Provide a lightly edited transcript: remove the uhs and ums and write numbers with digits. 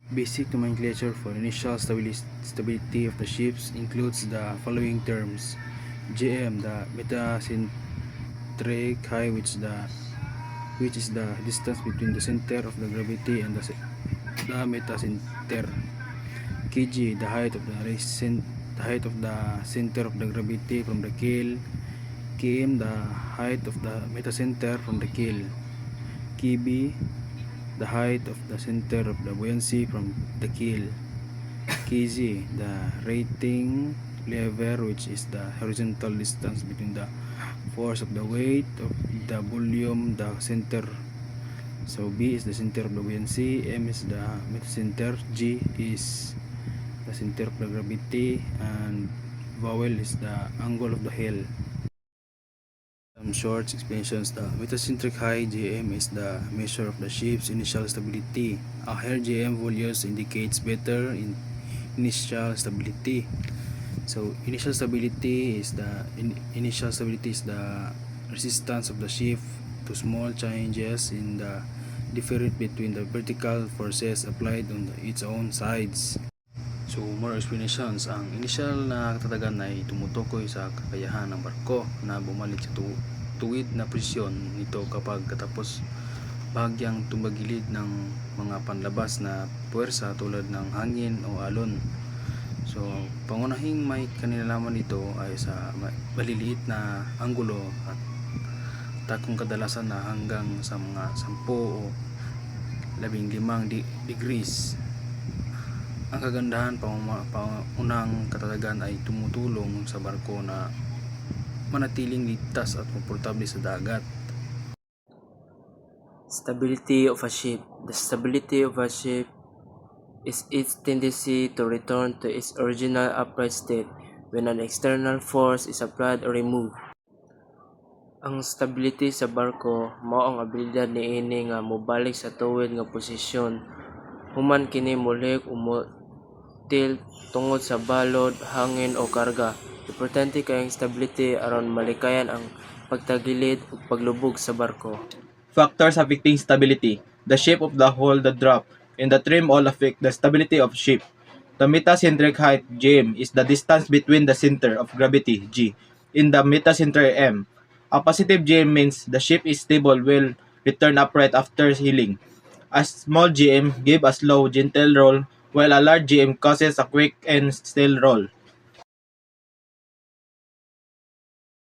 Basic nomenclature for initial stability of the ships includes the following terms: GM, the metacentric height, which is the distance between the center of the gravity and the metacenter. Kg, the height of the center of the gravity from the keel. Km, the height of the metacenter from the keel. Kb, the height of the center of the buoyancy from the keel. Kg, the rating lever, which is the horizontal distance between the force of the weight of the volume, the center. So B is the center of the buoyancy, M is the metacenter, G is the center of the gravity, and vowel is the angle of the heel. Some short explanations: the metacentric height GM is the measure of the ship's initial stability. A higher GM values indicates better initial stability. So initial stability is the resistance of the ship to small changes in the difference between the vertical forces applied on its own sides. So more explanations: ang initial na katatagan ay tumutukoy sa kakayahan ng barko na bumalik sa tuwid na posisyon nito kapag katapos bahagyang tumagilid ng mga panlabas na puwersa tulad ng hangin o alon. So pangunahing may kinalaman nito ay sa maliliit na anggulo at takong kadalasan na hanggang sa mga 10 o 15 degrees. Ang kagandahan unang katatagan ay tumutulong sa barko na manatiling ligtas at komportable sa dagat. Stability of a ship. The stability of a ship is its tendency to return to its original upright state when an external force is applied or removed. Ang stability sa barko mao ang abilidad niini nga mobalik sa tuwid nga posisyon human kini molik o tilt tungod sa balod, hangin o karga. Importante kay ang stability aron malikayan ang pagtagilid ug paglubog sa barko. Factors affecting stability: the shape of the hull, the drop, and the trim all affect the stability of ship. The metacentric height (gm) is the distance between the center of gravity (g) and the metacenter (m). A positive gm means the ship is stable will return upright after heeling. A small gm gives a slow, gentle roll, while a large gm causes a quick and still roll.